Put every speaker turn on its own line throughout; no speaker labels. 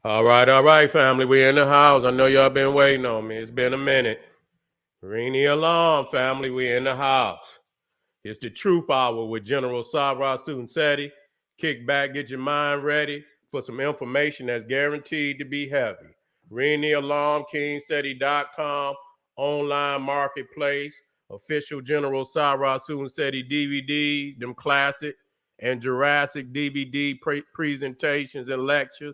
All right, family. We in the house. I know y'all been waiting on me. It's been a minute. Ring the alarm, family. We in the house. It's the Truth Hour with General Sabra Sunsetti. Kick back, get your mind ready for some information that's guaranteed to be heavy. Ring the alarm, KingSeti.com, online marketplace, official General Sabra Sunsetti DVDs, them classic and Jurassic DVD presentations and lectures,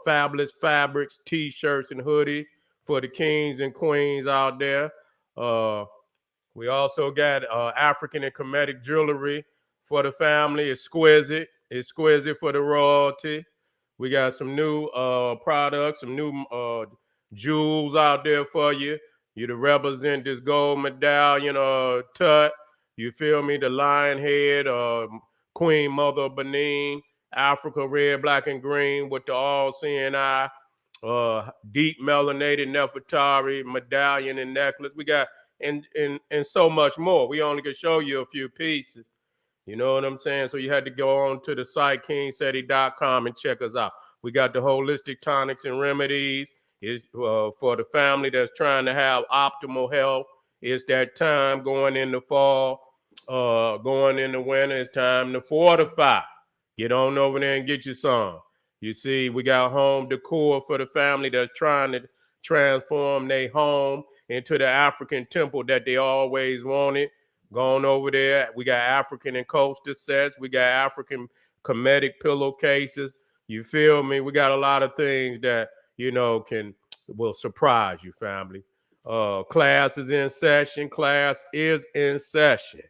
fabulous fabrics, t-shirts, and hoodies for the kings and queens out there. We also got African and Kemetic jewelry for the family. Exquisite for the royalty. We got some new products, some new jewels out there for you. You to represent this gold medallion tut. You feel me? The lion head, Queen Mother of Benin, Africa red, black, and green with the all-seeing eye, deep melanated Nefertari medallion and necklace. We got and so much more. We only can show you a few pieces. You know what I'm saying? So you had to go on to the site kingseti.com and check us out. We got the holistic tonics and remedies. It's for the family that's trying to have optimal health. It's that time going in the fall, going in the winter. It's time to fortify. Get on over there and get you some. You see, we got home decor for the family that's trying to transform their home into the African temple that they always wanted. Going over there, we got African and coaster sets. We got African Kemetic pillowcases. You feel me? We got a lot of things that will surprise you, family. Class is in session. Class is in session.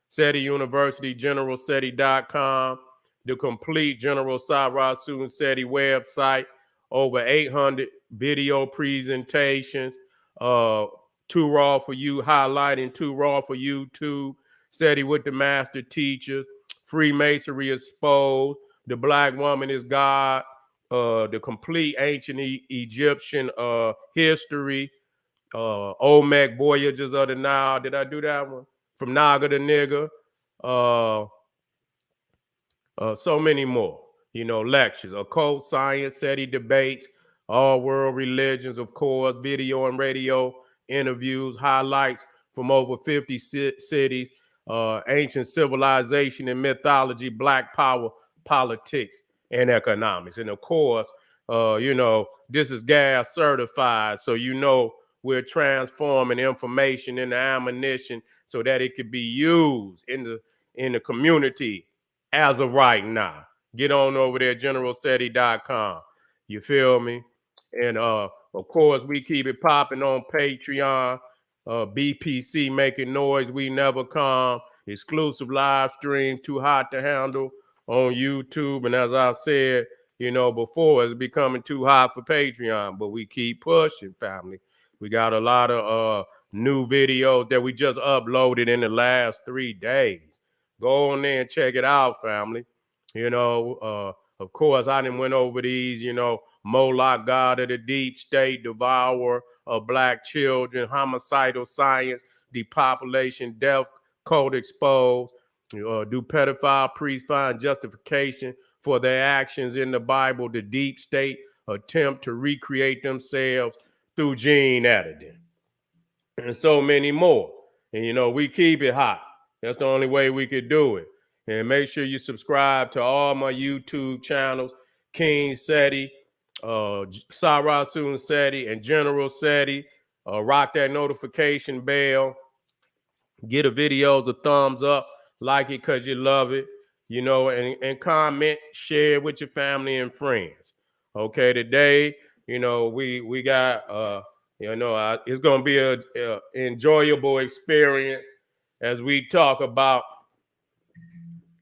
SETI University, GeneralSETI.com, the complete General Sabra Student SETI website, over 800 video presentations, Too Raw for You, highlighting Too Raw for YouTube, SETI with the master teachers, Freemasonry exposed, The Black Woman is God, the complete ancient Egyptian history, Olmec Voyages of the Nile. Did I do that one? From Naga to Nigga. So many more. Lectures, occult science, SETI debates, all world religions, of course, video and radio interviews, highlights from over 50 cities, ancient civilization and mythology, black power, politics, and economics. And of course, this is gas certified, so we're transforming information into ammunition so that it could be used in the community as of right now. Get on over there, generalseti.com. You feel me? And of course, we keep it popping on Patreon. BPC making noise, we never come. Exclusive live streams, too hot to handle on YouTube. And as I've said, before, it's becoming too hot for Patreon, but we keep pushing, family. We got a lot of new videos that we just uploaded in the last 3 days. Go on there and check it out, family. Of course, I done went over these, Moloch, God of the Deep State, Devourer of Black Children, Homicidal Science, Depopulation, Death Code Exposed. Do pedophile priests find justification for their actions in the Bible? The Deep State attempt to recreate themselves through gene editing, and so many more. And we keep it hot. That's the only way we could do it. And make sure you subscribe to all my YouTube channels, King SETI, Sarah Soon SETI, and General SETI. Rock that notification bell. Get the videos a thumbs up. Like it because you love it. And comment, share with your family and friends. Okay, today, we got, it's going to be a enjoyable experience as we talk about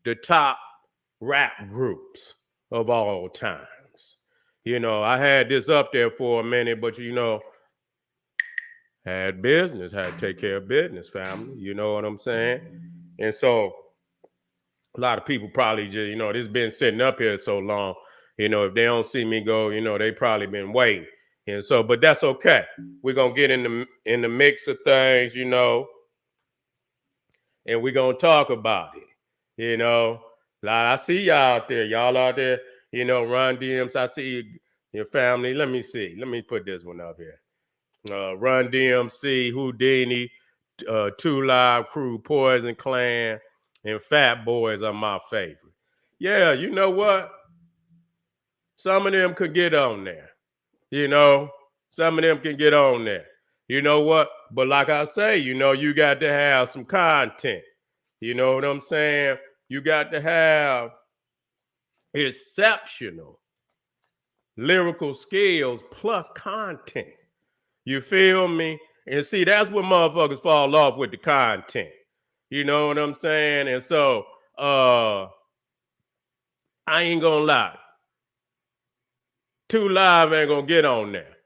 the top rap groups of all times. I had this up there for a minute, but had business, had to take care of business, family. You know what I'm saying? And so a lot of people probably just, this been sitting up here so long, if they don't see me go, they probably been waiting. And so, but that's okay. We're gonna get in the mix of things, and we're gonna talk about it. Like I see y'all out there, Run-D.M.C. I see Your family, let me see. Let me put this one up here. Run-D.M.C, Houdini, Two Live Crew, Poison Clan, and Fat Boys are my favorite. Yeah, you know what? Some of them could get on there. You know, some of them can get on there. You know what? But like I say, you got to have some content. You know what I'm saying? You got to have exceptional lyrical skills plus content. You feel me? And see, that's what motherfuckers fall off with the content. You know what I'm saying? And so, I ain't gonna lie. Two Live ain't gonna get on there.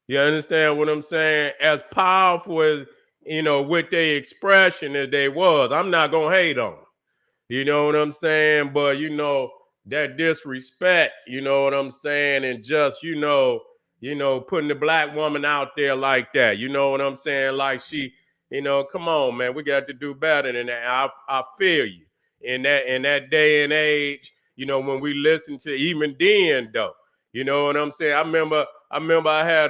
You understand what I'm saying? As powerful as, with their expression as they was, I'm not gonna hate on them. You know what I'm saying? But that disrespect, you know what I'm saying, and just putting the black woman out there like that. You know what I'm saying? Like she, come on, man, we got to do better than that. I feel you in that day and age. When we listen to even then though, you know what I'm saying? I remember I had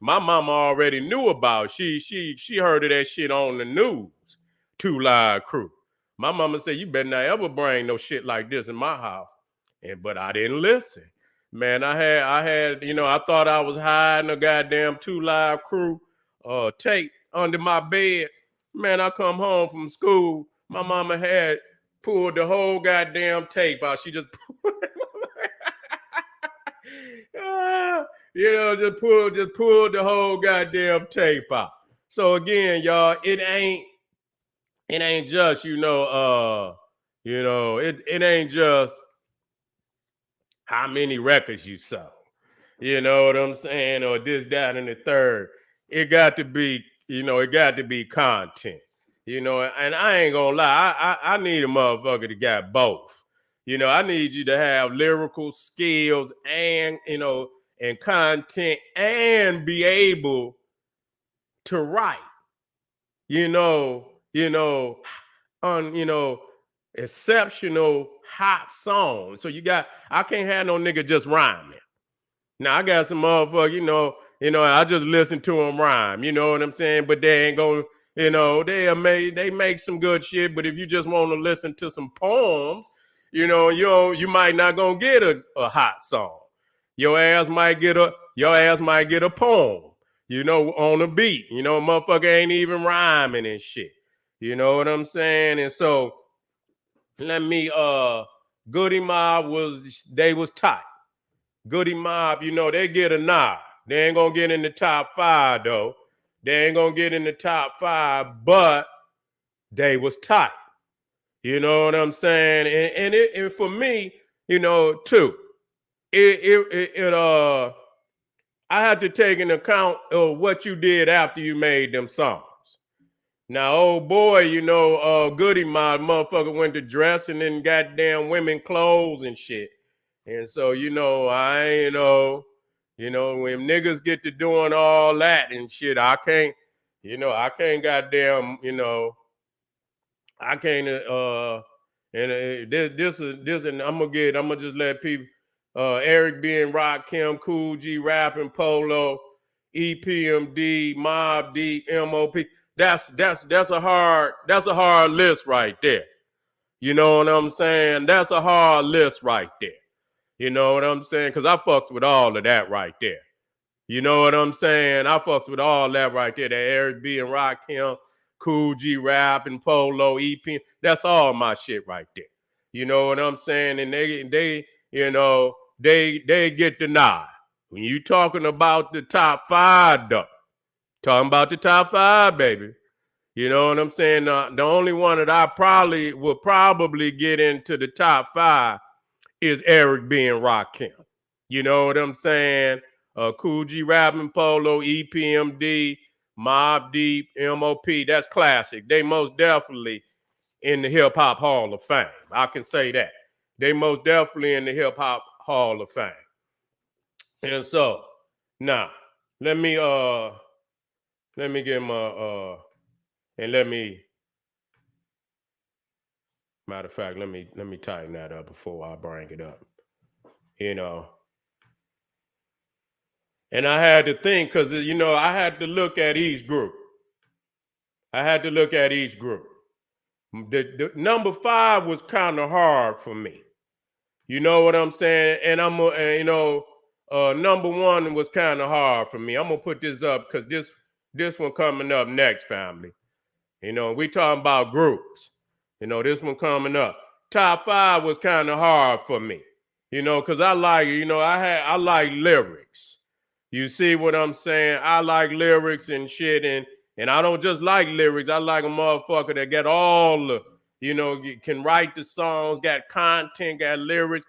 my mama already knew about. She heard of that shit on the news. Two Live Crew. My mama said, you better not ever bring no shit like this in my house. But I didn't listen. Man, I thought I was hiding a goddamn Two Live Crew tape under my bed. Man, I come home from school. My mama had pulled the whole goddamn tape out. She just just pulled the whole goddamn tape out. So again, y'all, it ain't just it ain't just how many records you sold. You know what I'm saying? Or this, that, and the third. It got to be content. And I ain't gonna lie, I need a motherfucker that got both. I need you to have lyrical skills and content and be able to write. You know, you know, on exceptional hot songs. So I can't have no nigga just rhyming. Now I got some motherfucker, I just listen to them rhyme, you know what I'm saying? But they ain't gonna, they make some good shit. But if you just want to listen to some poems, you might not gonna get a hot song. Your ass might get a poem, on a beat. Motherfucker ain't even rhyming and shit. You know what I'm saying? And so let me Goody Mob was tight. Goody Mob, they get a nod. They ain't gonna get in the top 5 though. They ain't gonna get in the top 5, but they was tight. You know what I'm saying? And for me, too, I had to take into account of what you did after you made them songs. Now, old boy, Goody Mob motherfucker went to dressing in goddamn women clothes and shit. And so, when niggas get to doing all that and shit, I can't goddamn, I can't, this, and I'm gonna just let people, Eric B and Rakim, Cool G, Rapping, Polo, EPMD, Mob Deep, MOP. That's a hard list right there. You know what I'm saying? That's a hard list right there. You know what I'm saying? Because I fucks with all of that right there. You know what I'm saying? I fucks with all that right there. That Eric B and Rakim, Cool G Rap and Polo, EP. That's all my shit right there. You know what I'm saying? And they get the nod. When you talking about the top 5 though, talking about the top 5, baby. You know what I'm saying? The only one that I would probably get into the top 5 is Eric B and Rakim. You know what I'm saying? Cool G Rapping, Polo, EPMD, Mob Deep, MOP. That's classic. They most definitely in the Hip Hop Hall of Fame. I can say that. They most definitely in the Hip Hop Hall of Fame. And so now let me get my and matter of fact, let me tighten that up before I bring it up. You know, And I had to think, because, you know, I had to look at each group. The number 5 was kind of hard for me. You know what I'm saying? And number 1 was kind of hard for me. I'm gonna put this up because this one coming up next, family. You know, we talking about groups. You know, this one coming up. Top 5 was kind of hard for me. You know, because I like lyrics. You see what I'm saying? I like lyrics and shit, and I don't just like lyrics. I like a motherfucker that got all the, you know, can write the songs, got content, got lyrics,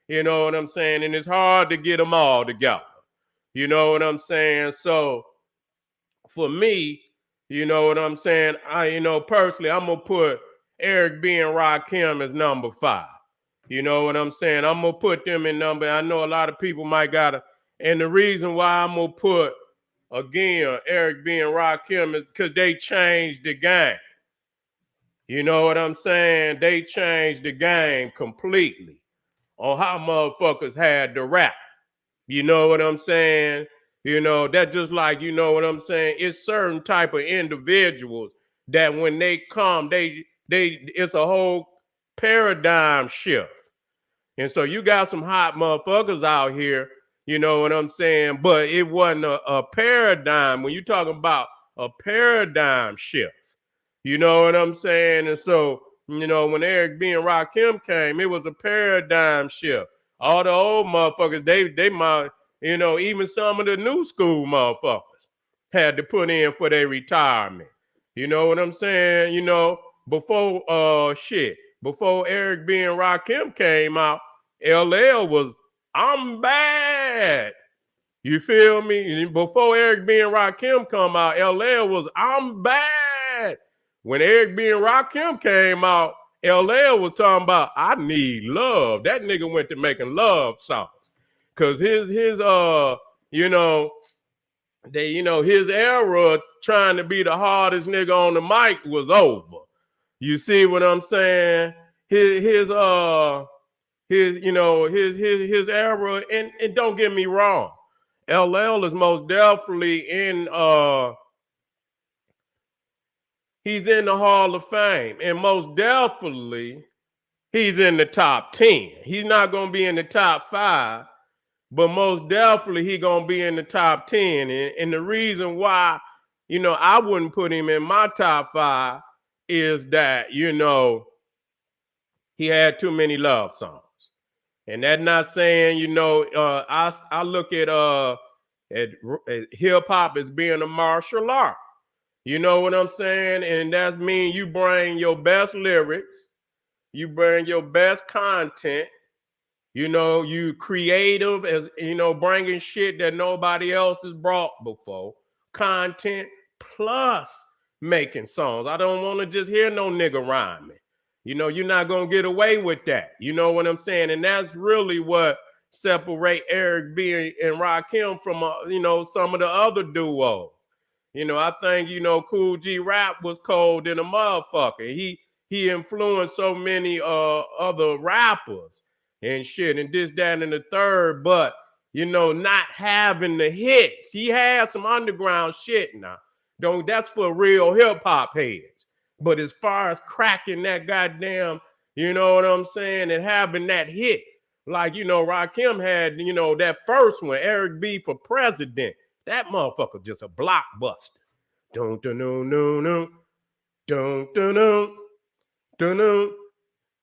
you know what I'm saying? And it's hard to get them all together. You know what I'm saying? So for me, you know what I'm saying? Personally, I'm gonna put Eric B and Rakim as number 5. You know what I'm saying? I'm gonna put them in number. I know a lot of people might gotta, and the reason why I'm gonna put again Eric B and Rakim is because they changed the game. You know what I'm saying? They changed the game completely on how motherfuckers had to rap. You know what I'm saying? You know, that just like, you know what I'm saying? It's certain type of individuals that when they come, it's a whole paradigm shift. And so you got some hot motherfuckers out here, you know what I'm saying? But it wasn't a paradigm. When you're talking about a paradigm shift, you know what I'm saying? And so, you know, when Eric B and Rakim came, it was a paradigm shift. All the old motherfuckers, they might, you know, even some of the new school motherfuckers had to put in for their retirement. You know what I'm saying? You know, before Eric B and Rakim came out, LL was I'm bad. You feel me? Before Eric B and Rakim come out, LL was I'm bad. When Eric B and Rakim came out, LL was talking about I need love. That nigga went to making love songs. Cause his his era trying to be the hardest nigga on the mic was over. You see what I'm saying? His era, and don't get me wrong, LL is most definitely he's in the Hall of Fame, and most definitely he's in the top 10. He's not gonna be in the top 5, but most definitely he gonna be in the top 10. And the reason why, you know, I wouldn't put him in my top 5 is that, you know, he had too many love songs. And that's not saying, you know, I look at hip hop as being a martial art. You know what I'm saying? And that means you bring your best lyrics, you bring your best content, you know, you creative as, you know, bringing shit that nobody else has brought before, content plus making songs. I don't want to just hear no nigga rhyming. You know, you're not going to get away with that. You know what I'm saying? And that's really what separate Eric B and Rakim from, you know, some of the other duos. You know, I think, you know, Cool G Rap was cold in a motherfucker. He influenced so many other rappers and shit and this, that, and the third, but, you know, not having the hits. He had some underground shit now. That's for real hip hop heads. But as far as cracking that goddamn, you know what I'm saying, and having that hit, like, you know, Rakim had, you know, that first one, Eric B for President. That motherfucker just a blockbuster. Don't do no no no. Don't do no.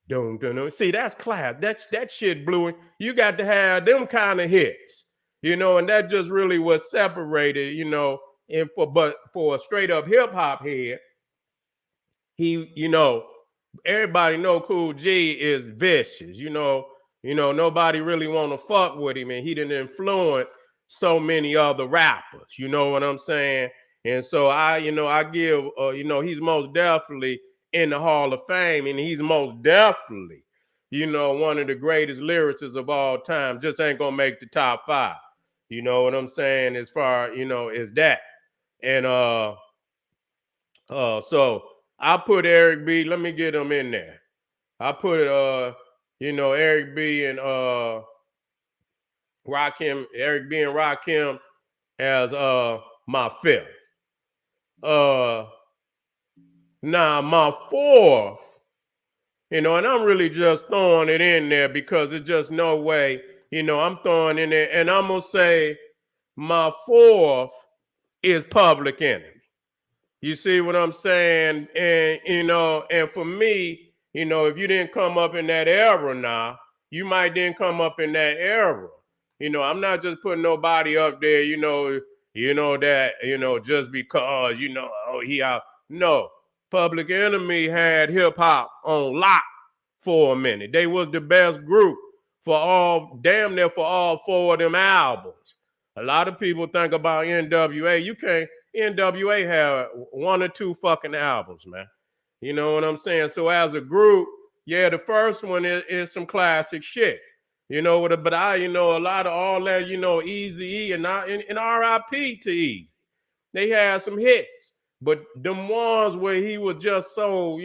Don't. See, that's class. That shit blew. You got to have them kind of hits, you know, and that just really was separated, you know. But for a straight up hip hop head, he, you know, everybody know Cool G is vicious. You know, nobody really want to fuck with him, and he didn't influence so many other rappers. You know what I'm saying? And so I give, he's most definitely in the Hall of Fame, and he's most definitely, you know, one of the greatest lyricists of all time. Just ain't gonna make the top 5. You know what I'm saying? As far, you know, as that. And so I put Eric B. Let me get him in there. I put Eric B. and Rakim, Eric B. and Rakim as my fifth. Now my fourth, and I'm really just throwing it in there because there's just no way, I'm throwing in there, and I'm gonna say my fourth is Public Enemy. You see what I'm saying? And and for me, if you didn't come up in that era now, you might didn't come up in that era. I'm not just putting nobody up there, that, just because, oh, he out. No. Public Enemy had hip hop on lock for a minute. They was the best group for damn near for all four of them albums. A lot of people think about NWA. You can't. NWA had one or two fucking albums, man. You know what I'm saying? So as a group, yeah, the first one is some classic shit. But a lot of all that, Eazy-E and R.I.P. to Eazy. They had some hits. But them ones where he was just so,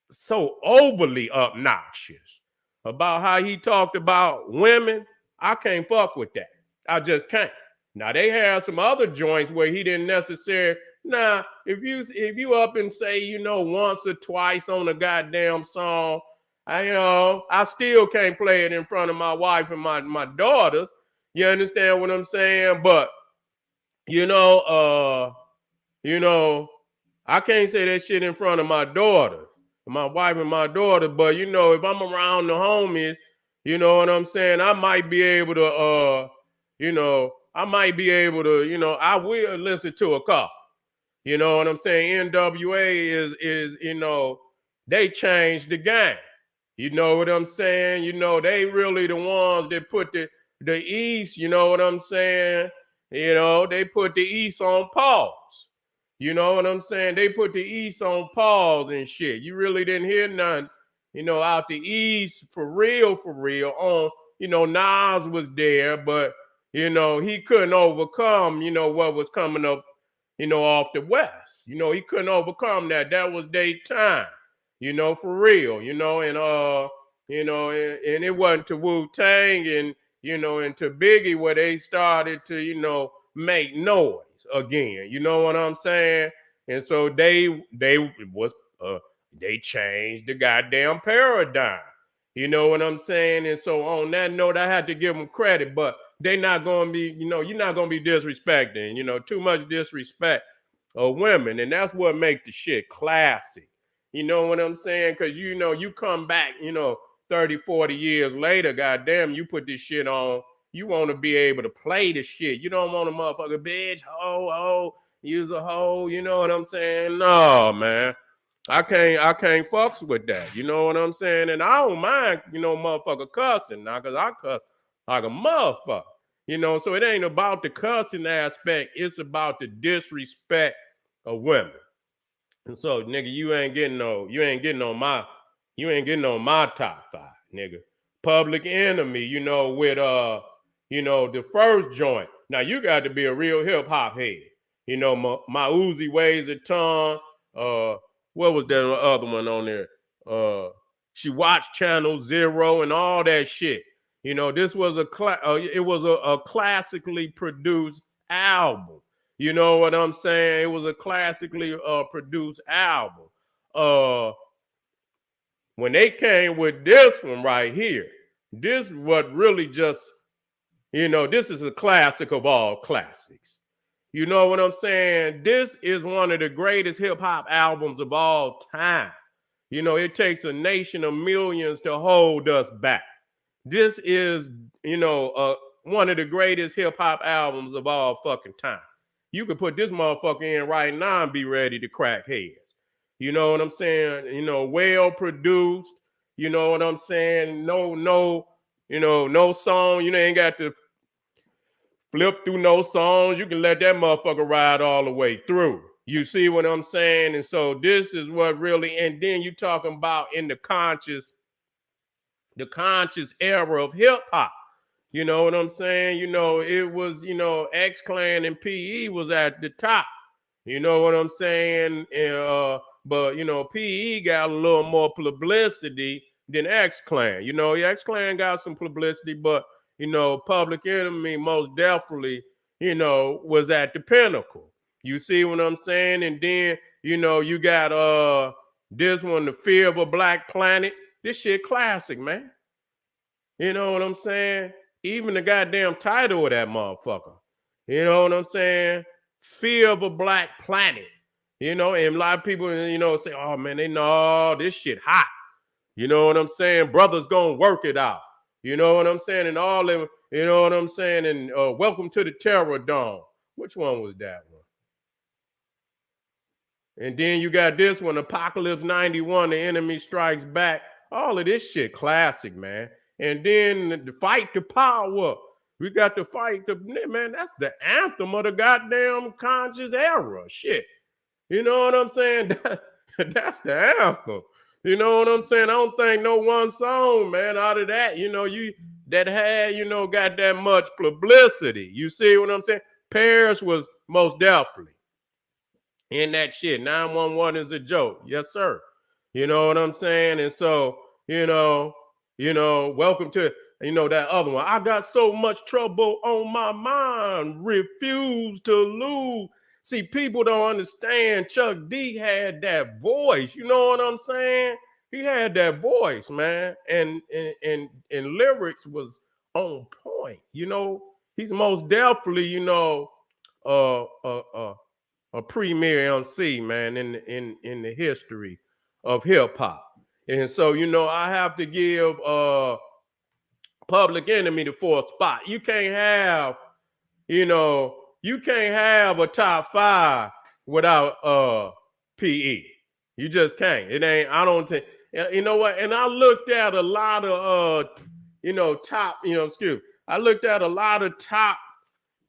so overly obnoxious about how he talked about women, I can't fuck with that. I just can't. Now they had some other joints where he didn't necessarily. Now, if you up and say, once or twice on a goddamn song, I still can't play it in front of my wife and my daughters. You understand what I'm saying? But I can't say that shit in front of my daughter, my wife and my daughter. But if I'm around the homies, you know what I'm saying, I might be able to I will listen to a couple. You know what I'm saying? NWA is they changed the game. You know what I'm saying? They really the ones that put the East, you know what I'm saying? They put the East on pause. You know what I'm saying? They put the East on pause and shit. You really didn't hear nothing, out the East for real. On, Nas was there, but he couldn't overcome, what was coming up, off the West. He couldn't overcome that. That was their time, for real, and it wasn't to Wu-Tang and, and to Biggie where they started to, make noise again. You know what I'm saying? And so they changed the goddamn paradigm. You know what I'm saying? And so on that note, I had to give them credit, but they not gonna be, you're not gonna be disrespecting, too much disrespect of women, and that's what makes the shit classic. You know what I'm saying? Because you come back, 30, 40 years later, goddamn, you put this shit on. You want to be able to play the shit. You don't want a motherfucker, bitch, ho, use a hoe. You know what I'm saying? No, man. I can't fucks with that. You know what I'm saying? And I don't mind, motherfucker cussing now, because I cuss like a motherfucker. So it ain't about the cussing aspect. It's about the disrespect of women. And so, nigga, you ain't getting on my top five, nigga. Public Enemy, with the first joint. Now you got to be a real hip hop head. My Uzi weighs a ton. What was that other one on there? She watched Channel Zero and all that shit. This was a classically produced album. You know what I'm saying? It was a classically produced album. When they came with this one right here, this is what really just, this is a classic of all classics. You know what I'm saying? This is one of the greatest hip hop albums of all time. It takes a nation of millions to hold us back. This is, one of the greatest hip hop albums of all fucking time. You could put this motherfucker in right now and be ready to crack heads. You know what I'm saying? Well produced. You know what I'm saying? No song. You ain't got to flip through no songs. You can let that motherfucker ride all the way through. You see what I'm saying? And so this is what really, and then you talking about in the conscious era of hip hop. You know what I'm saying? It was, X Clan and PE was at the top. You know what I'm saying? But PE got a little more publicity than X Clan. X Clan got some publicity, but Public Enemy most definitely, was at the pinnacle. You see what I'm saying? And then, you got this one, The Fear of a Black Planet. This shit classic, man. You know what I'm saying? Even the goddamn title of that motherfucker. You know what I'm saying? Fear of a Black Planet. And a lot of people, say, oh man, they know this shit hot. You know what I'm saying? Brothers gonna work it out. You know what I'm saying? And all of, you know what I'm saying? And Welcome to the Terror Dome. Which one was that one? And then you got this one, Apocalypse 91, The Enemy Strikes Back. All of this shit classic, man. And then the Fight to Power. We got the Fight to, man, that's the anthem of the goddamn conscious era. Shit. You know what I'm saying? That's the anthem. You know what I'm saying? I don't think no one song, man, out of that, that had, got that much publicity. You see what I'm saying? Paris was most definitely in that shit. 911 is a joke. Yes, sir. You know what I'm saying? And so, welcome to, that other one. I got so much trouble on my mind. Refuse to lose. See, people don't understand Chuck D had that voice. You know what I'm saying? He had that voice, man. And lyrics was on point. He's most definitely, a premier MC, man, in the history of hip hop. And so, I have to give Public Enemy the fourth spot. You can't have a top 5 without PE. You just can't. It ain't, I don't think, you know what? And I looked at a lot of top, I looked at a lot of top,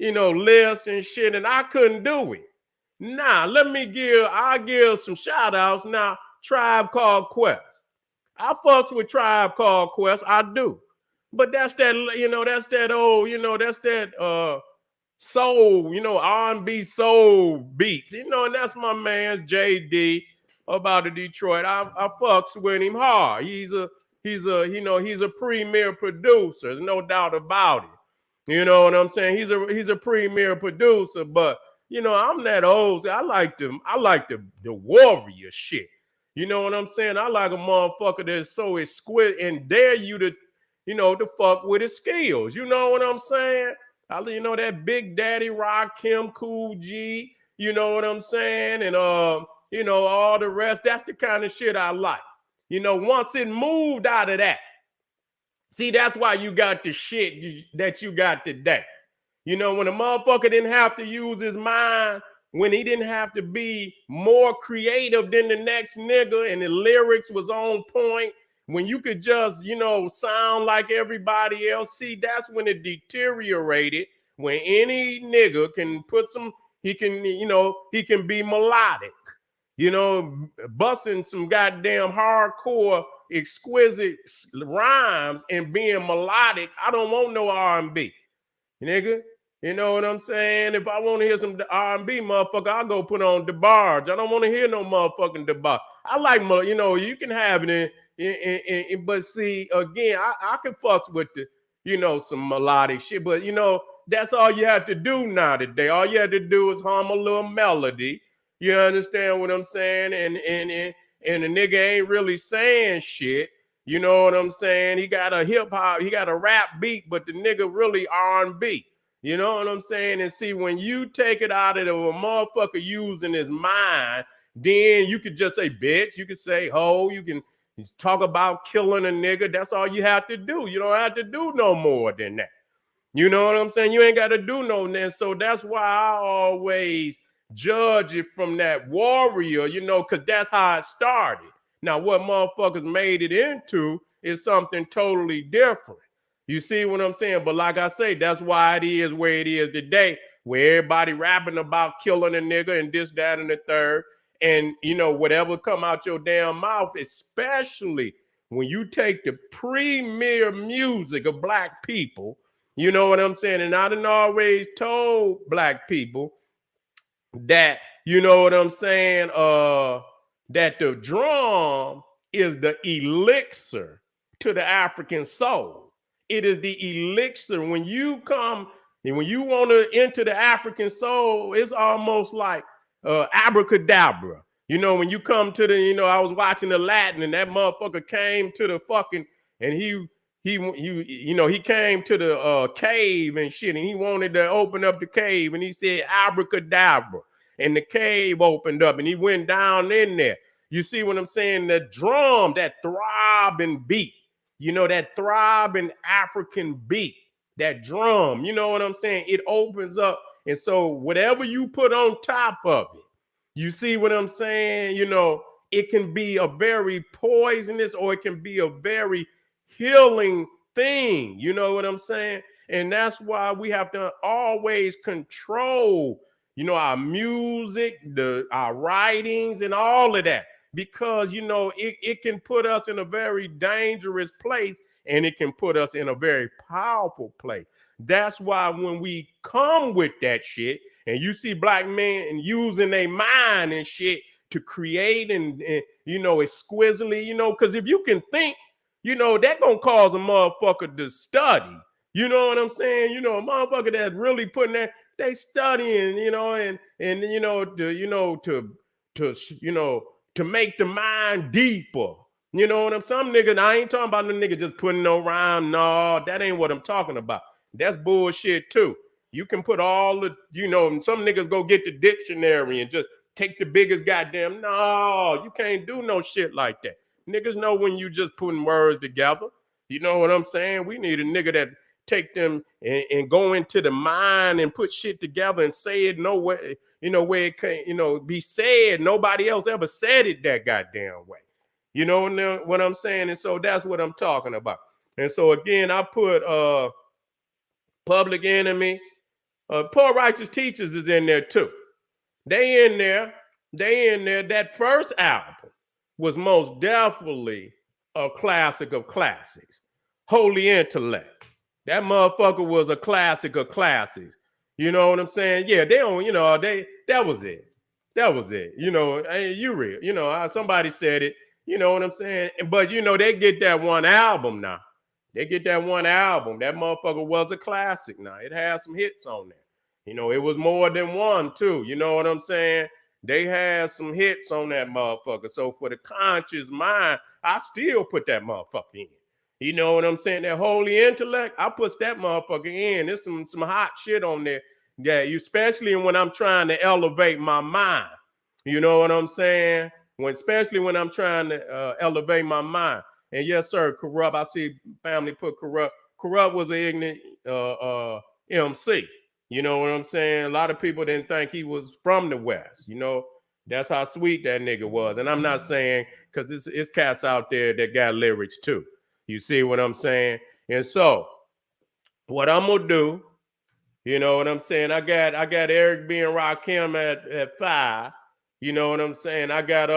lists and shit, and I couldn't do it. Nah, I'll give some shout outs. Now, Tribe Called Quest. I fucks with Tribe Called Quest. I do. But that's that, that's that old, that's that soul, R&B soul beats, and that's my man's JD about the Detroit. I fucks with him hard. He's a premier producer. There's no doubt about it. You know what I'm saying? He's a premier producer, but I'm that old. I like the warrior shit. You know what I'm saying? I like a motherfucker that's so exquisite and dare you to, to fuck with his skills. You know what I'm saying? That Big Daddy Rakim, Cool G, you know what I'm saying? And, all the rest, that's the kind of shit I like. Once it moved out of that, see, that's why you got the shit that you got today. When a motherfucker didn't have to use his mind, when he didn't have to be more creative than the next nigga and the lyrics was on point, when you could just, sound like everybody else, see, that's when it deteriorated, when any nigga can he can be melodic, busting some goddamn hardcore, exquisite rhymes and being melodic. I don't want no R&B, nigga. You know what I'm saying? If I want to hear some R&B, motherfucker, I'll go put on DeBarge. I don't want to hear no motherfucking DeBarge. I like, you can have it in but see, again, I can fuck with the, some melodic shit, but, that's all you have to do now today. All you have to do is hum a little melody. You understand what I'm saying? And the nigga ain't really saying shit. You know what I'm saying? He got a hip hop, he got a rap beat, but the nigga really R&B. You know what I'm saying? And see, when you take it out of a motherfucker using his mind, then you could just say bitch, you could say ho, you can talk about killing a nigga. That's all you have to do. You don't have to do no more than that. You know what I'm saying? You ain't got to do no that. So that's why I always judge it from that warrior, because that's how it started. Now, what motherfuckers made it into is something totally different. You see what I'm saying? But like I say, that's why it is where it is today, where everybody rapping about killing a nigga and this, that, and the third. And, whatever come out your damn mouth, especially when you take the premier music of black people, you know what I'm saying? And I done always told black people that, you know what I'm saying, that the drum is the elixir to the African soul. It is the elixir. When you come And when you want to enter the African soul, it's almost like abracadabra. You know, when you come to the, you know, I was watching the Latin and that motherfucker came to the fucking, and he came to the cave and shit, and he wanted to open up the cave, and he said abracadabra, and the cave opened up, and he went down in there. You see what I'm saying? The drum, that throbbing beat, you know, that throbbing African beat, that drum, you know what I'm saying? It opens up, and so whatever you put on top of it, you see what I'm saying? You know, it can be a very poisonous or it can be a very healing thing. You know what I'm saying? And that's why we have to always control, you know, our music, our writings, and all of that. Because, you know, it can put us in a very dangerous place and it can put us in a very powerful place. That's why when we come with that shit, and you see black men using their mind and shit to create and you know, exquisitely, you know, because if you can think, you know, that gonna cause a motherfucker to study. You know what I'm saying? You know, a motherfucker that's really putting that, they studying, you know, and you know, to make the mind deeper. You know what I'm saying? Some niggas, I ain't talking about no nigga just putting no rhyme. No, that ain't what I'm talking about. That's bullshit too. You can put all the, you know, some niggas go get the dictionary and just take the biggest goddamn. No, you can't do no shit like that. Niggas know when you just putting words together. You know what I'm saying? We need a nigga that take them and go into the mind and put shit together and say it no way, you know, where it can't, you know, be said. Nobody else ever said it that goddamn way. You know what I'm saying? And so that's what I'm talking about. And so again, I put Public Enemy. Poor Righteous Teachers is in there too. They in there. That first album was most definitely a classic of classics. Holy Intellect. That motherfucker was a classic of classics. You know what I'm saying? Yeah, they don't, you know, that was it. That was it. You know, you real. You know, somebody said it. You know what I'm saying? But, you know, they get that one album now. They get that one album. That motherfucker was a classic now. It has some hits on there. You know, it was more than one, too. You know what I'm saying? They had some hits on that motherfucker. So for the conscious mind, I still put that motherfucker in. You know what I'm saying? That Holy Intellect, I put that motherfucker in. There's some hot shit on there. Yeah, especially when I'm trying to elevate my mind. You know what I'm saying? Especially when I'm trying to elevate my mind. And yes, sir, Corrupt. I see family put Corrupt. Corrupt was an ignorant MC. You know what I'm saying? A lot of people didn't think he was from the West. You know, that's how sweet that nigga was. And I'm not saying, because it's cats out there that got lyrics too. You see what I'm saying? And so, what I'm gonna do, you know what I'm saying? I got Eric B and Rakim at 5. You know what I'm saying? I got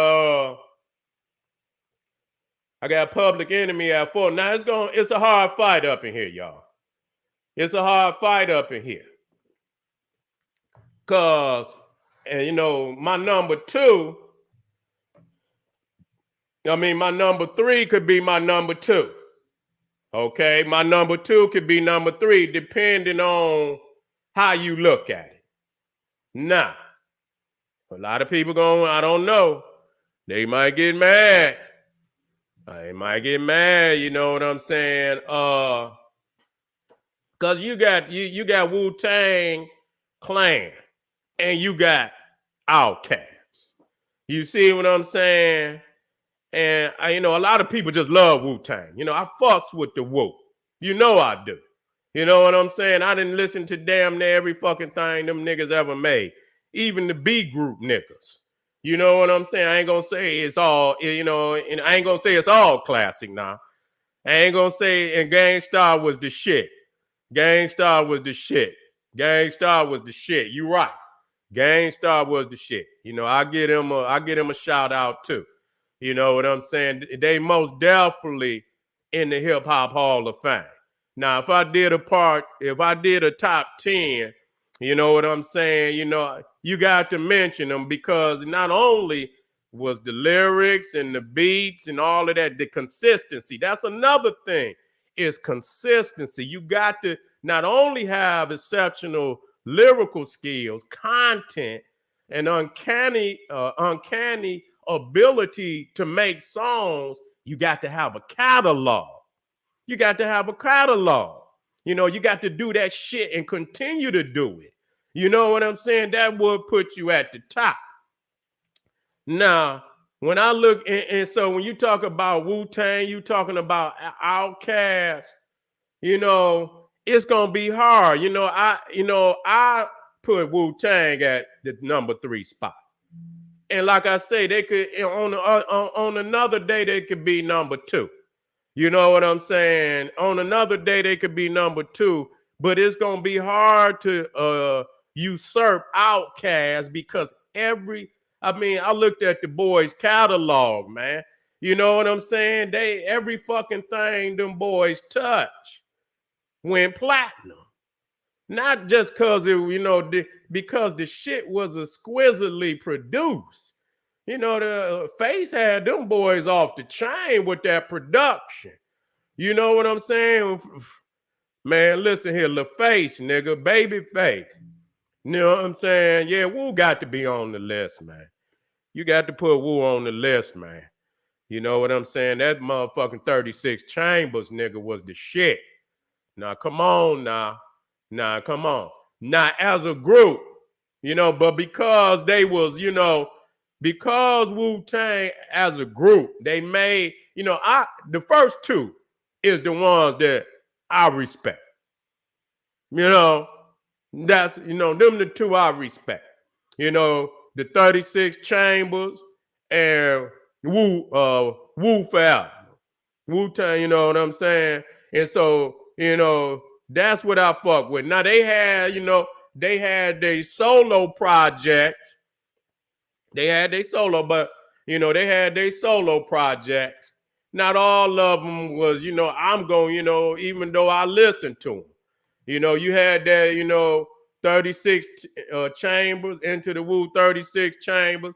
Public Enemy at 4. Now it's a hard fight up in here, y'all. It's a hard fight up in here. Cause, and you know, my number 2, my number 3 could be my number 2. Okay, my number 2 could be number 3, depending on how you look at it. Now, a lot of people I don't know. They might get mad. You know what I'm saying? Cause you got Wu-Tang Clan and you got OutKast. You see what I'm saying? And you know, a lot of people just love Wu-Tang. You know, I fucks with the Wu. You know I do. You know what I'm saying? I didn't listen to damn near every fucking thing them niggas ever made. Even the B group niggas. You know what I'm saying? I ain't gonna say it's all, you know, and I ain't gonna say it's all classic now. I ain't gonna say, and Gang Starr was the shit. Gang Starr was the shit. You right. Gang Starr was the shit. You know, I get him a shout out too. You know what I'm saying? They most definitely in the Hip Hop Hall of Fame. Now, if I did a top 10, you know what I'm saying? You know, you got to mention them because not only was the lyrics and the beats and all of that, the consistency. That's another thing, is consistency. You got to not only have exceptional lyrical skills, content, and uncanny ability to make songs, you got to have a catalog. You got to have a catalog. You know, you got to do that shit and continue to do it. You know what I'm saying? That would put you at the top. Now, when I look, and so when you talk about Wu-Tang, you talking about OutKast, you know, it's gonna be hard. I put Wu-Tang at the number 3 spot. And like I say, they could on another day they could be number 2. You know what I'm saying? On another day they could be number 2, but it's gonna be hard to usurp OutKast because I looked at the boys' catalog, man. You know what I'm saying? Every fucking thing them boys touch went platinum. Not just because because the shit was exquisitely produced. You know, the Face had them boys off the chain with that production. You know what I'm saying? Man, listen here, LaFace, nigga, Babyface. You know what I'm saying? Yeah, Wu got to be on the list, man. You got to put Wu on the list, man. You know what I'm saying? That motherfucking 36 Chambers, nigga, was the shit. Now, come on now. Now, come on. Now, as a group, but because they was, because Wu-Tang as a group, they made, the first 2 is the ones that I respect. That's, them the 2 I respect. The 36 Chambers and Wu Forever. Wu-Tang, you know what I'm saying? And so, that's what I fuck with. Now they had their solo projects. They had their solo, but they had their solo projects. Not all of them was, I'm going, even though I listened to them. You had that, 36 Chambers, Into the Wu 36 Chambers.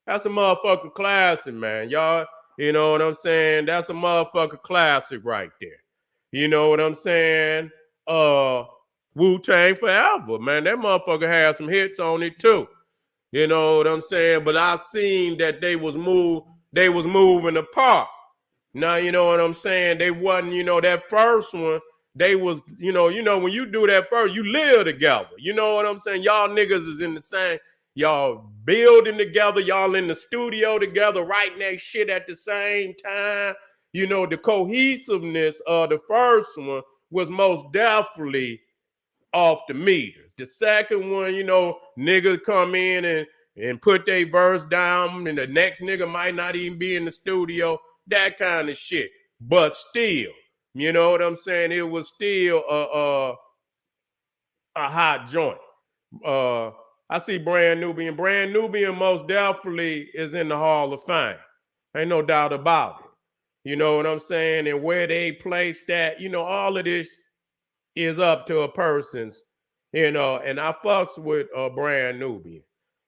That's a motherfucking classic, man. Y'all, you know what I'm saying? That's a motherfucking classic right there. You know what I'm saying? Wu-Tang Forever, man. That motherfucker had some hits on it too. You know what I'm saying? But I seen that they was moving apart. Now, you know what I'm saying? They wasn't, that first one, they was, when you do that first, you live together. You know what I'm saying? Y'all niggas is in the same, y'all building together, y'all in the studio together, writing that shit at the same time. The cohesiveness of the first one was most definitely off the meters. The second one, niggas come in and put their verse down, and the next nigga might not even be in the studio, that kind of shit. But still, you know what I'm saying? It was still a hot joint. I see Brand Nubian. Brand Nubian most definitely is in the Hall of Fame. Ain't no doubt about it. You know what I'm saying? And where they placed that, all of this is up to a person's, and I fucks with Brand Nubian.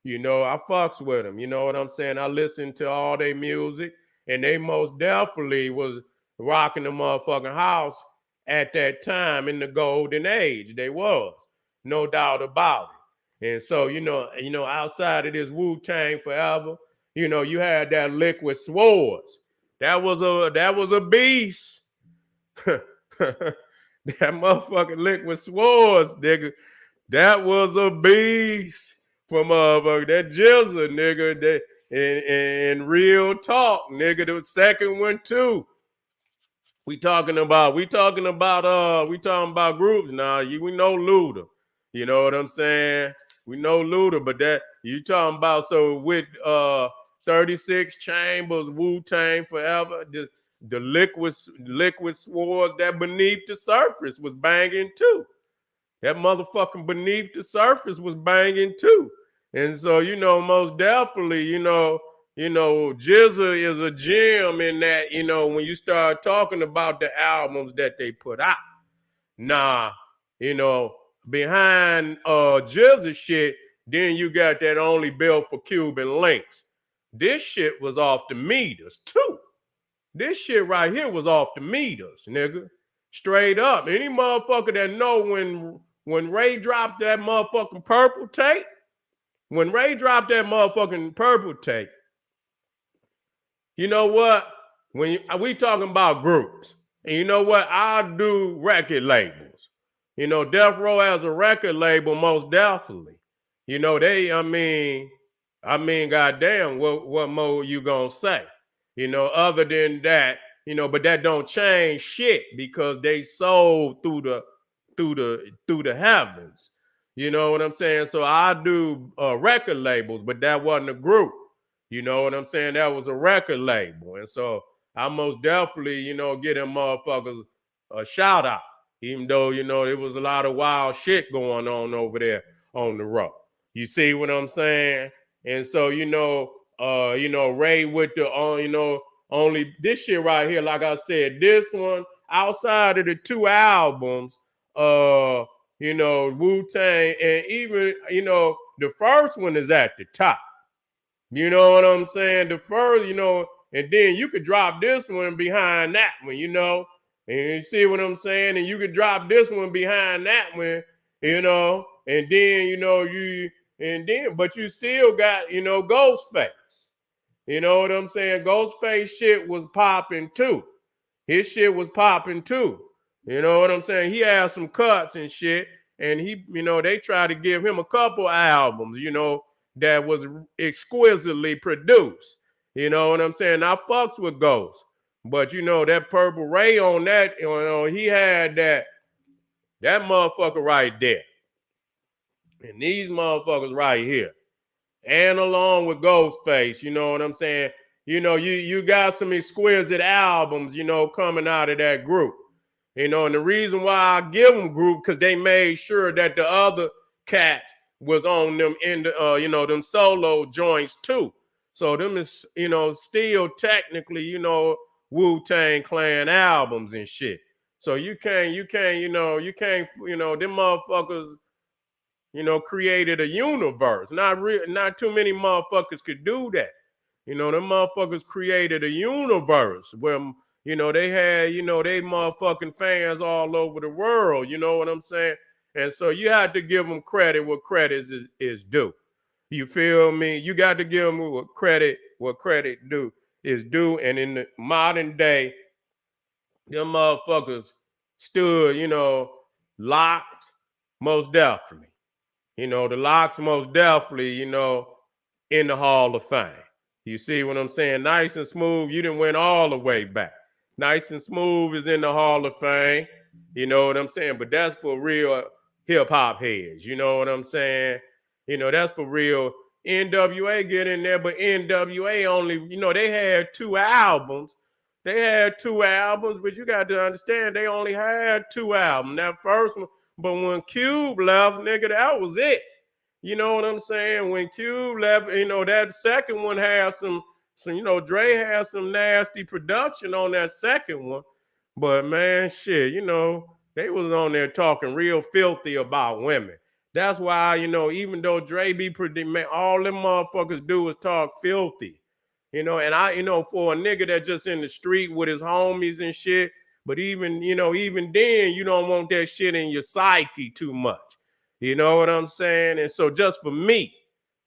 I fucks with them. You know what I'm saying? I listen to all their music, and they most definitely was rocking the motherfucking house at that time in the golden age. They was. No doubt about it. And so, outside of this Wu-Tang Forever, you had that Liquid Swords. That was a beast. That motherfucking Liquid Swords, nigga. That was a beast from that Jizza, nigga. That and real talk, nigga. The second one too. We talking about groups now. We know Luda. You know what I'm saying? We know Luda, but that you talking about so with 36 Chambers, Wu-Tang Forever, the liquid Swords, that Beneath the Surface was banging too. That motherfucking Beneath the Surface was banging too. And so, most definitely, Jizza is a gem in that, when you start talking about the albums that they put out. Nah, behind Jizza shit, then you got that Only Built for Cuban Links. This shit was off the meters too. This shit right here was off the meters, nigga. Straight up. Any motherfucker that know when Ray dropped that motherfucking purple tape, when Ray dropped that motherfucking purple tape, you know what? We talking about groups, and you know what? I do record labels. You know, Death Row has a record label, most definitely. You know, goddamn, what more you gonna say? You know, other than that, you know, but that don't change shit because they sold through the heavens. You know what I'm saying? So I do record labels, but that wasn't a group. You know what I'm saying? That was a record label. And so I most definitely, you know, get them motherfuckers a shout out, even though, you know, there was a lot of wild shit going on over there on the road. You see what I'm saying? And so, Ray with the, only this shit right here, like I said, this one, outside of the two albums, Wu-Tang, and even, the first one is at the top. You know what I'm saying? The first, and then you could drop this one behind that one, and you see what I'm saying? And you could drop this one behind that one, and then, but you still got, Ghostface. You know what I'm saying? Ghostface shit was popping too. His shit was popping too. You know what I'm saying? He had some cuts and shit, and they tried to give him a couple albums, that was exquisitely produced. You know what I'm saying? I fucks with Ghost. But that Purple Ray on that, he had that motherfucker right there. And these motherfuckers right here. And along with Ghostface, you know what I'm saying? You got some exquisite albums, coming out of that group. And the reason why I give them group, because they made sure that the other cats was on them in the them solo joints too. So them is still technically Wu-Tang Clan albums and shit. So you can't them motherfuckers created a universe. Not too many motherfuckers could do that. Them motherfuckers created a universe where they had they motherfucking fans all over the world. You know what I'm saying? And so you have to give them credit what credit is due. You feel me? You got to give them what credit due is due. And in the modern day, them motherfuckers stood, locked, most definitely. The Locks most definitely, in the Hall of Fame. You see what I'm saying? Nice and Smooth, you didn't went all the way back. Nice and Smooth is in the Hall of Fame. You know what I'm saying? But that's for real hip hop heads. You know what I'm saying? That's for real. NWA get in there, but NWA only, they had two albums. But you got to understand they only had two albums. That first one, but when Cube left, nigga, that was it. You know what I'm saying? When Cube left, that second one had some Dre had some nasty production on that second one. But man, shit, they was on there talking real filthy about women. That's why, even though Dre be pretty, man, all them motherfuckers do is talk filthy. And I, for a nigga that just in the street with his homies and shit, but even then, you don't want that shit in your psyche too much. You know what I'm saying? And so just for me,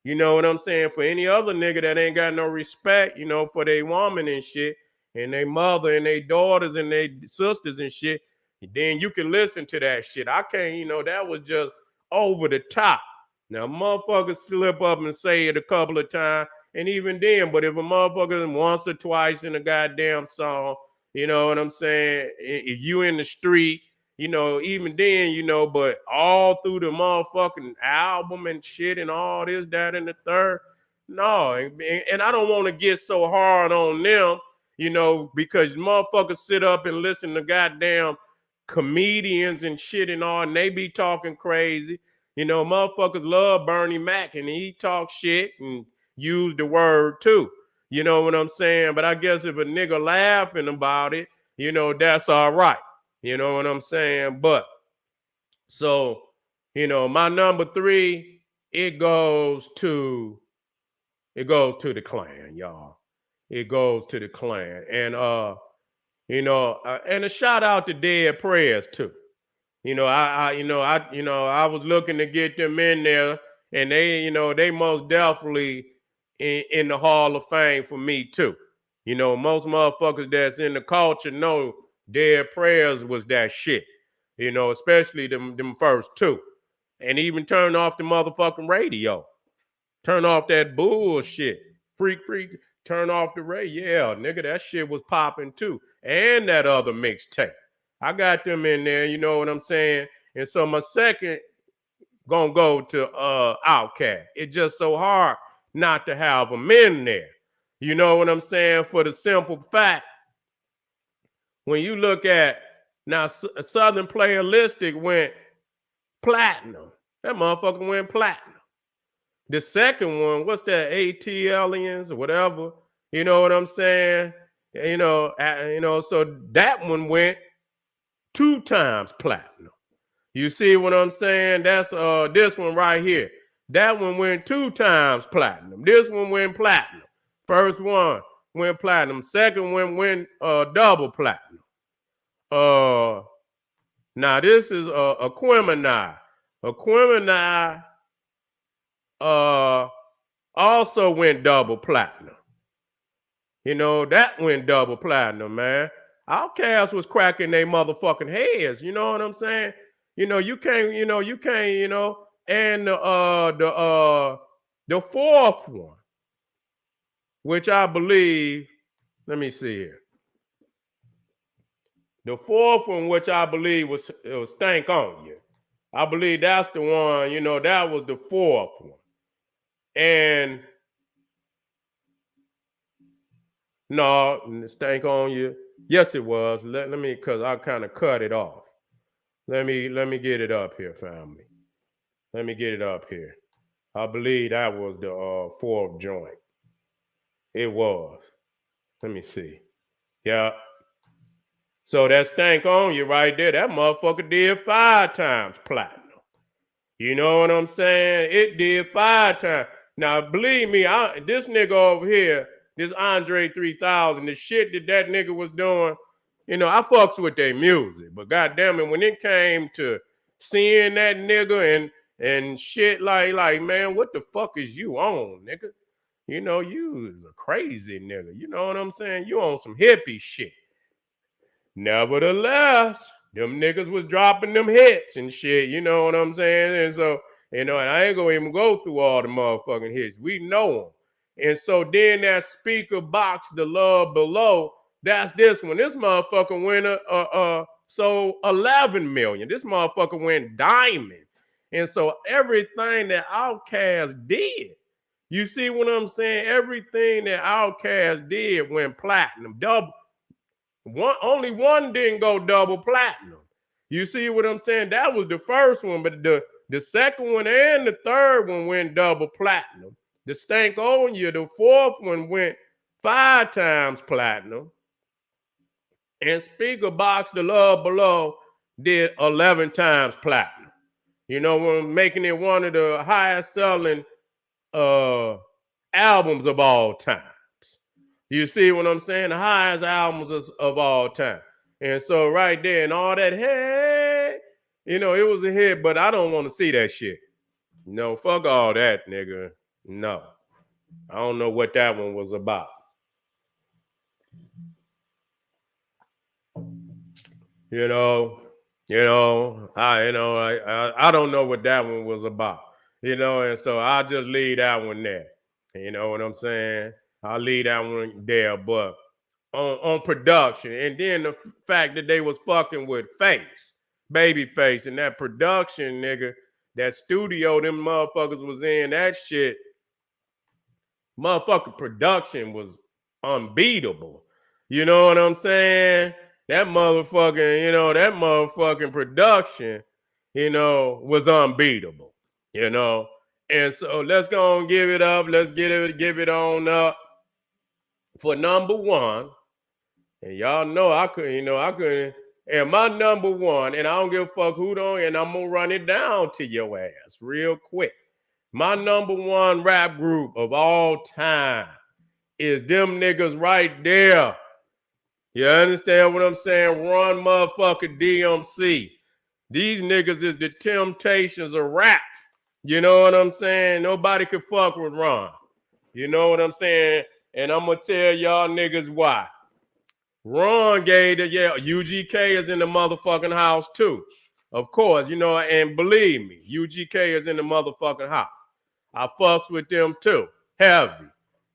you know what I'm saying? For any other nigga that ain't got no respect, for their woman and shit, and their mother and their daughters and their sisters and shit, then you can listen to that shit. I can't, that was just over the top. Now, motherfuckers slip up and say it a couple of times, and even then, but if a motherfucker once or twice in a goddamn song, you know what I'm saying? If you in the street, even then, but all through the motherfucking album and shit and all this, that, and the third, no. And I don't want to get so hard on them, because motherfuckers sit up and listen to goddamn comedians and shit and all, and they be talking crazy. Motherfuckers love Bernie Mac, and he talk shit and use the word too. You know what I'm saying? But I guess if a nigga laughing about it, that's all right. You know what I'm saying? But so, my number 3, it goes to the Clan, y'all. It goes to the Clan. And And a shout out to Dead Prayers too. I was looking to get them in there, and they most definitely in the Hall of Fame for me too. Most motherfuckers that's in the culture know Dead Prayers was that shit. Especially them first two, and even turn off the motherfucking radio, turn off that bullshit, freak, turn off the radio. Yeah, nigga, that shit was popping too, and that other mixtape. I got them in there, you know what I'm saying? And so my second gonna go to OutKast. It's just so hard not to have them in there. You know what I'm saying? For the simple fact, when you look at now, Southern Playalistic went platinum. That motherfucker went platinum. The second one, what's that? ATLians or whatever. You know what I'm saying? So that one went 2 times platinum. You see what I'm saying? That's this one right here. That one went 2 times platinum. This one went platinum. First one went platinum. Second one went double platinum. Now this is Aquemini. Aquemini also went double platinum. That went double platinum, man. OutKast was cracking their motherfucking heads. You know what I'm saying? You can't, and the fourth one, which I believe, let me see here. The fourth one, which I believe was Stank On You. I believe that's the one, that was the fourth one. And no, Stank On You. Yes, it was. Let me, because I kind of cut it off. Let me get it up here, family. Let me get it up here. I believe that was the fourth joint. It was. Let me see. Yeah. So that Stank On You right there, that motherfucker did 5 times platinum. You know what I'm saying? It did 5 times. Now, believe me, this nigga over here, this Andre 3000, the shit that nigga was doing, I fucks with their music. But goddamn it, when it came to seeing that nigga and shit like, man, what the fuck is you on, nigga? You is a crazy nigga. You know what I'm saying? You on some hippie shit. Nevertheless, them niggas was dropping them hits and shit, you know what I'm saying? And so, and I ain't gonna even go through all the motherfucking hits. We know them. And so then that speaker box, The Love Below, that's this one. This motherfucker went so 11 million. This motherfucker went diamond. And so everything that OutKast did, you see what I'm saying? Everything that OutKast did went platinum, double. Only one didn't go double platinum. You see what I'm saying? That was the first one, but the second one and the third one went double platinum. The Stank On You, the fourth one went 5 times platinum. And Speaker Box, The Love Below, did 11 times platinum. Making it one of the highest selling albums of all time. You see what I'm saying? The highest albums of all time. And so right there and all that, hey, it was a hit, but I don't want to see that shit. No, fuck all that, nigga. No. I don't know what that one was about. I don't know what that one was about. And so I'll just leave that one there. You know what I'm saying? I'll leave that one there, but on production, and then the fact that they was fucking with Babyface, and that production, nigga, that studio them motherfuckers was in, that shit, motherfucking production was unbeatable. You know what I'm saying? That motherfucking production, was unbeatable. And so let's go and give it up. Let's give it on up for number one. And y'all know I couldn't. And my number one, and I don't give a fuck who don't, and I'm gonna run it down to your ass real quick. My number one rap group of all time is them niggas right there. You understand what I'm saying? Run motherfucking DMC. These niggas is the Temptations of rap. You know what I'm saying? Nobody can fuck with Ron. You know what I'm saying? And I'm gonna tell y'all niggas why. Ron gave the, yeah, UGK is in the motherfucking house too. Of course, you know, and believe me, UGK is in the motherfucking house. I fucks with them too. Heavy.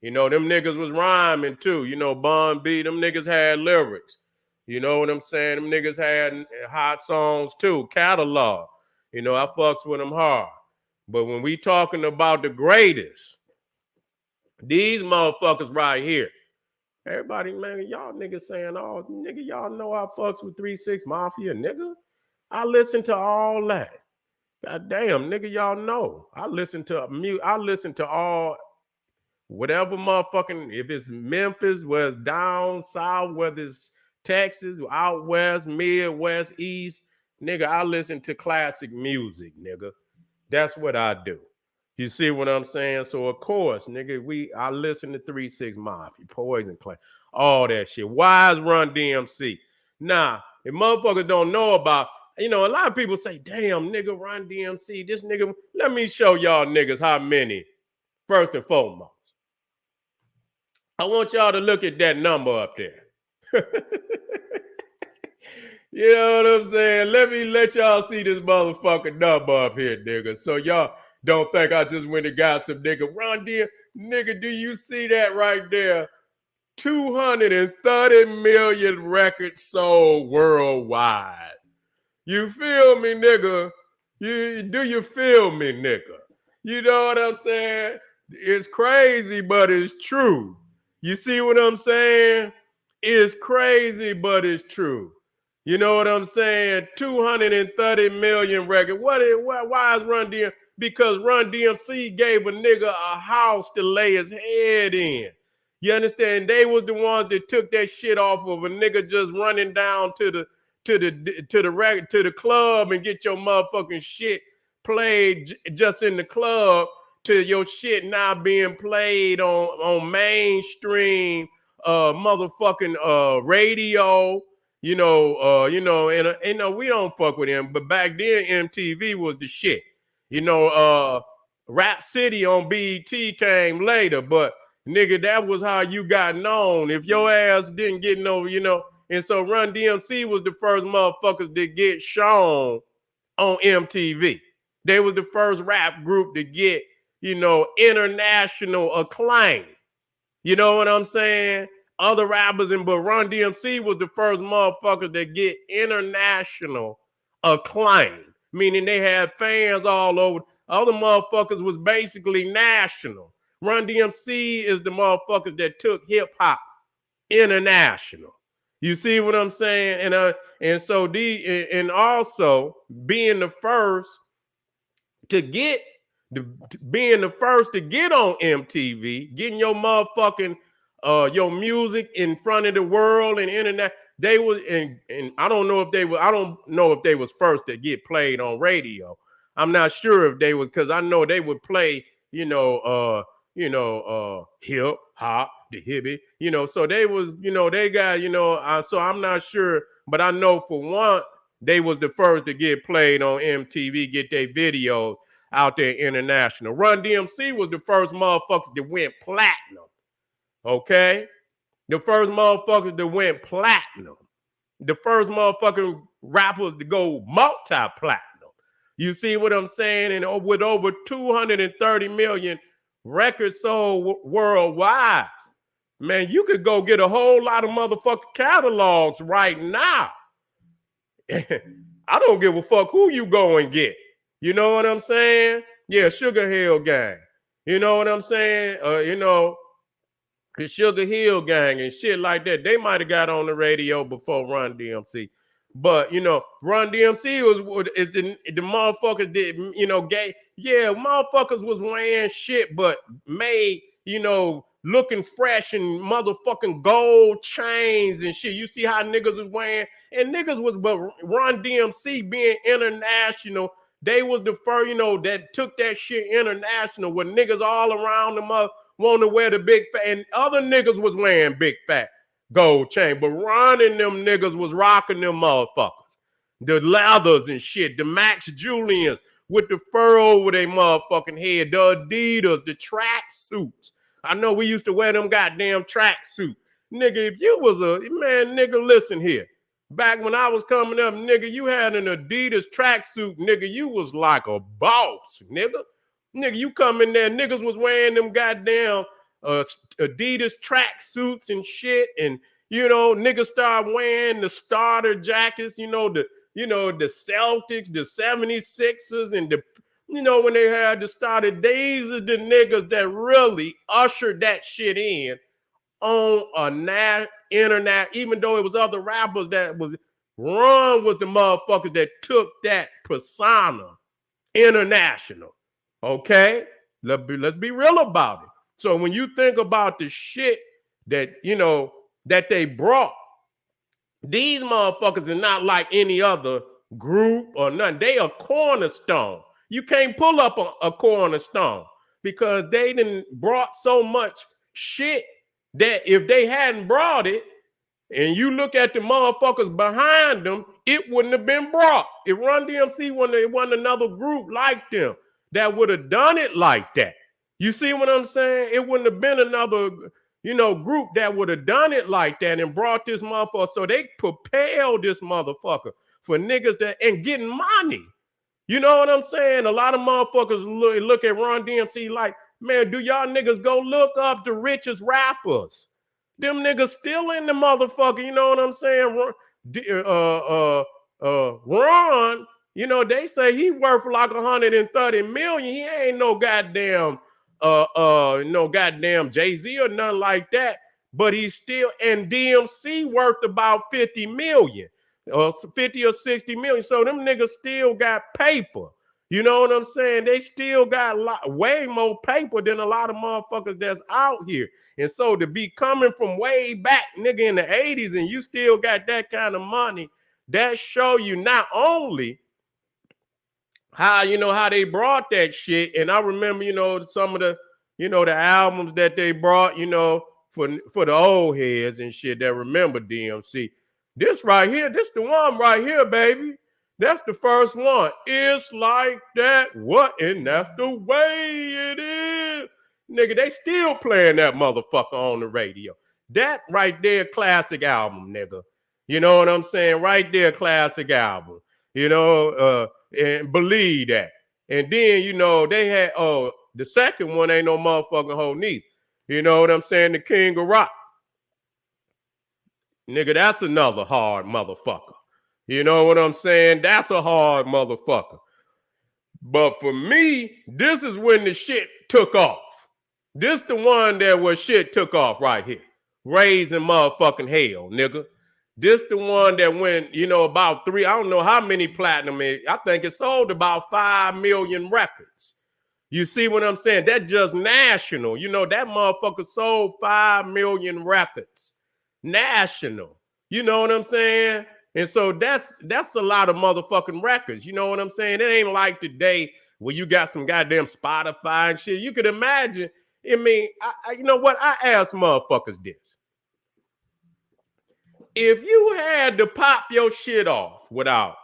You know, them niggas was rhyming too. You know, Bun B, them niggas had lyrics. You know what I'm saying? Them niggas had hot songs too, catalog. You know, I fucks with them hard. But when we talking about the greatest, these motherfuckers right here, everybody, man, y'all niggas saying, oh, nigga, y'all know I fucks with 3-6 Mafia, nigga. I listen to all that. God damn, nigga, y'all know. I listen to all, whatever motherfucking, if it's Memphis, whether it's down south, whether it's Texas, out west, Midwest, East, nigga, I listen to classic music, nigga. That's what I do. You see what I'm saying? So of course, nigga, I listen to 3-6 Mafia, Poison Clan, all that shit. Why is Run-D.M.C? Nah, if motherfuckers don't know about, you know, a lot of people say, damn, nigga, Run-D.M.C, this nigga. Let me show y'all niggas how many. First and foremost, I want y'all to look at that number up there. You know what I'm saying? Let me let y'all see this motherfucking number up here, nigga. So y'all don't think I just went and got some nigga. Run-D, nigga, do you see that right there? 230 million records sold worldwide. You feel me, nigga? Do you feel me, nigga? You know what I'm saying? It's crazy, but it's true. You see what I'm saying? It's crazy, but it's true. You know what I'm saying? 230 million record. Why is Run-D-M? Because Run-D.M.C gave a nigga a house to lay his head in. You understand? They was the ones that took that shit off of a nigga just running down to the club and get your motherfucking shit played just in the club, to your shit now being played on mainstream motherfucking radio. And we don't fuck with him, but back then MTV was the shit. Rap City on BET came later, but nigga, that was how you got known. If your ass didn't get no, and so Run-D.M.C was the first motherfuckers that get shown on MTV. They was the first rap group to get, international acclaim. You know what I'm saying? Other rappers, but Run-D.M.C was the first motherfucker that get international acclaim, meaning they had fans all over. Other motherfuckers was basically national. Run-D.M.C is the motherfuckers that took hip hop international. You see what I'm saying? And also being the first to get being the first to get on MTV, getting your motherfucking your music in front of the world and internet. They was and I don't know if they was first to get played on radio. I'm not sure if they was, because I know they would play, hip hop, the hippie, so they was, they got, so I'm not sure, but I know for one, they was the first to get played on MTV, get their videos out there international. Run-D.M.C was the first motherfuckers that went platinum. Okay? The first motherfuckers that went platinum. The first motherfucking rappers to go multi-platinum. You see what I'm saying? And with over 230 million records sold worldwide, man, you could go get a whole lot of motherfucking catalogs right now. I don't give a fuck who you go and get. You know what I'm saying? Yeah, Sugar Hill Gang. You know what I'm saying? The Sugar Hill Gang and shit like that. They might have got on the radio before Run-D.M.C. But, Run-D.M.C is the motherfuckers that, gay. Yeah, motherfuckers was wearing shit, but made, looking fresh and motherfucking gold chains and shit. You see how niggas was wearing? And niggas was, but Run-D.M.C being international, they was the first, that took that shit international, with niggas all around the mother want to wear the big fat, and other niggas was wearing big fat. gold chain. But Ron and them niggas was rocking them motherfuckers. The leathers and shit, the Max Julians with the fur over their motherfucking head, the Adidas, the track suits. I know we used to wear them goddamn track suits. Nigga, if you was a, man, nigga, listen here. Back when I was coming up, nigga, you had an Adidas tracksuit, nigga, you was like a boss, nigga. Nigga, you come in there, niggas was wearing them goddamn Adidas tracksuits and shit, and you know, niggas started wearing the starter jackets, the Celtics, the 76ers, and the, when they had the starter, these are the niggas that really ushered that shit in on a internet, even though it was other rappers that was run with the motherfuckers that took that persona international. Okay? Let's be real about it. So when you think about the shit that, that they brought, these motherfuckers are not like any other group or nothing. They a cornerstone. You can't pull up a cornerstone because they done brought so much shit that if they hadn't brought it, and you look at the motherfuckers behind them, it wouldn't have been brought. If Run-D.M.C. wasn't another group like them that would have done it like that. You see what I'm saying? It wouldn't have been another, group that would have done it like that and brought this motherfucker. So they propelled this motherfucker for niggas that and getting money. You know what I'm saying? A lot of motherfuckers look at Run-D.M.C. like, man, do y'all niggas go look up the richest rappers? Them niggas still in the motherfucker, you know what I'm saying? Ron, they say he worth like 130 million. He ain't no goddamn Jay-Z or nothing like that. But he's still, and DMC worth about 50 million, or 50 or 60 million. So them niggas still got paper. You know what I'm saying? They still got way more paper than a lot of motherfuckers that's out here. And so to be coming from way back, nigga, in the 80s, and you still got that kind of money, that show you not only how, how they brought that shit. And I remember, some of the, the albums that they brought, for the old heads and shit that remember DMC. This right here, this the one right here, baby. That's the first one. It's like that. What? And that's the way it is. Nigga, they still playing that motherfucker on the radio. That right there, classic album, nigga. You know what I'm saying? Right there, classic album. And believe that. And then, they had, the second one ain't no motherfucking whole neither. You know what I'm saying? The King of Rock. Nigga, that's another hard motherfucker. You know what I'm saying? That's a hard motherfucker. But for me, this is when the shit took off. This the one that where shit took off right here. Raising motherfucking hell, nigga. This the one that went, about I don't know how many platinum it. I think it sold about 5 million records. You see what I'm saying? That just national. That motherfucker sold 5 million records. National. You know what I'm saying? And so that's a lot of motherfucking records. You know what I'm saying? It ain't like today where you got some goddamn Spotify and shit. You could imagine. I mean, you know what? I ask motherfuckers this. If you had to pop your shit off without,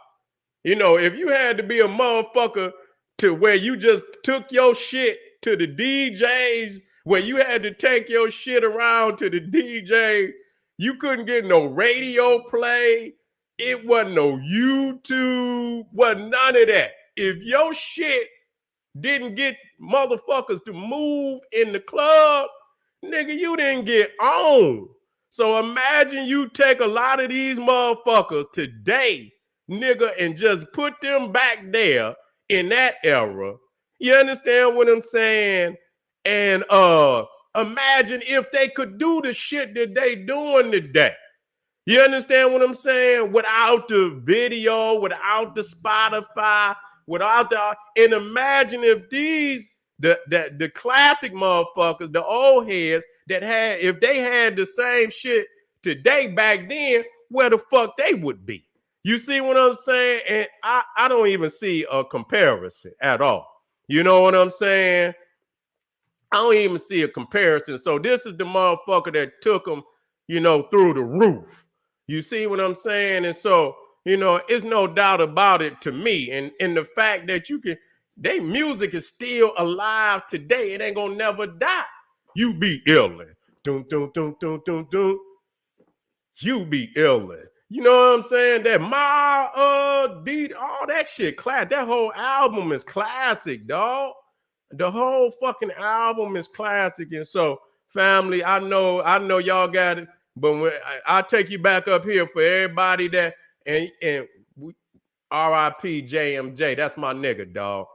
if you had to be a motherfucker to where you just took your shit to the DJs, where you had to take your shit around to the DJ, you couldn't get no radio play. It wasn't no YouTube, wasn't none of that. If your shit didn't get motherfuckers to move in the club, nigga, you didn't get on. So imagine you take a lot of these motherfuckers today, nigga, and just put them back there in that era. You understand what I'm saying? And imagine if they could do the shit that they doing today. You understand what I'm saying? Without the video, without the Spotify, without the, and imagine if these the classic motherfuckers, the old heads that had, if they had the same shit today back then, where the fuck they would be. You see what I'm saying? And I don't even see a comparison at all. You know what I'm saying? I don't even see a comparison. So this is the motherfucker that took them through the roof. You see what I'm saying? And so, it's no doubt about it to me. And the fact that they music is still alive today. It ain't gonna never die. You be illin'. Dun, dun, dun, dun, dun, dun. You be illin'. You know what I'm saying? That beat, all that shit, that whole album is classic, dog. The whole fucking album is classic. And so, family, I know y'all got it, but when I'll take you back up here for everybody that and RIP JMJ, that's my nigga, dog.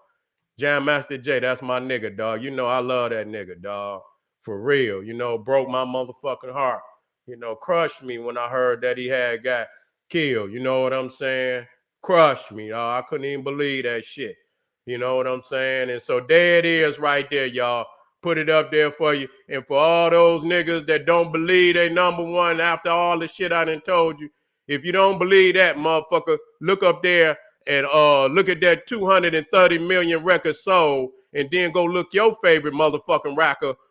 Jam Master J, that's my nigga, dog. I love that nigga, dog. For real. Broke my motherfucking heart. Crushed me when I heard that he had got killed. You know what I'm saying? Crushed me, dog. I couldn't even believe that shit. You know what I'm saying? And so there it is right there, y'all. Put it up there for you. And for all those niggas that don't believe they number one after all the shit I done told you, if you don't believe that, motherfucker, look up there and look at that 230 million records sold, and then go look your favorite motherfucking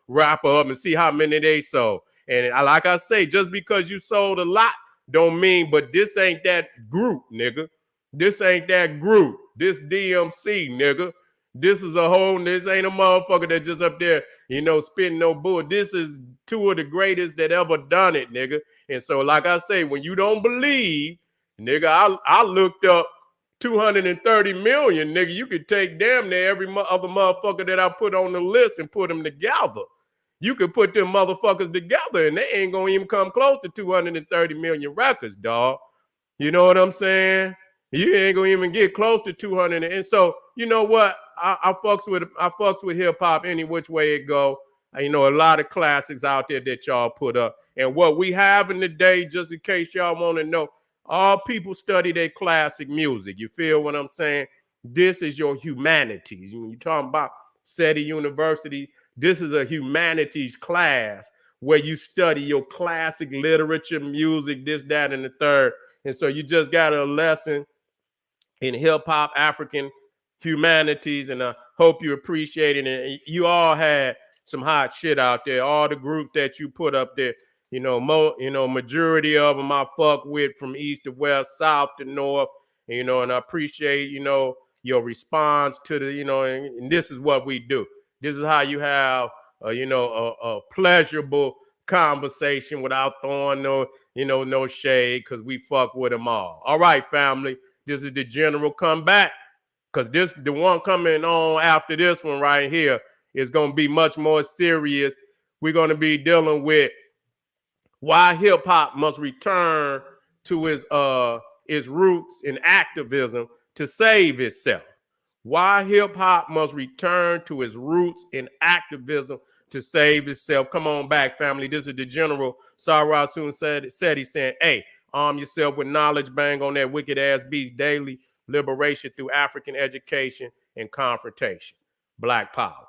rapper up and see how many they sold. And like I say, just because you sold a lot don't mean, but this ain't that group, nigga. This ain't that group. This DMC, nigga. This ain't a motherfucker that just up there, spitting no bull. This is two of the greatest that ever done it, nigga. And so, like I say, when you don't believe, nigga, I looked up 230 million, nigga. You could take damn near every other motherfucker that I put on the list and put them together. You could put them motherfuckers together and they ain't gonna even come close to 230 million records, dog. You know what I'm saying? You ain't gonna even get close to 200. And so, you know what? I fucks with hip hop any which way it go. A lot of classics out there that y'all put up. And what we have in the day, just in case y'all want to know, all people study their classic music. You feel what I'm saying? This is your humanities. When you're talking about SETI University, this is a humanities class where you study your classic literature, music, this, that, and the third. And so you just got a lesson in hip hop, African humanities, and I hope you appreciate it. And you all had some hot shit out there. All the groups that you put up there, majority of them I fuck with from east to west, south to north. And I appreciate, your response to the, and this is what we do. This is how you have, a pleasurable conversation without throwing no shade, because we fuck with them all. All right, family. This is the general comeback, because the one coming on after this one right here is going to be much more serious. We're going to be dealing with why hip hop must return to its roots in activism to save itself. Why hip hop must return to its roots in activism to save itself. Come on back, family. This is the General. Sarah soon said he's saying, hey, arm yourself with knowledge, bang on that wicked ass beats daily. Liberation through African education and confrontation. Black power.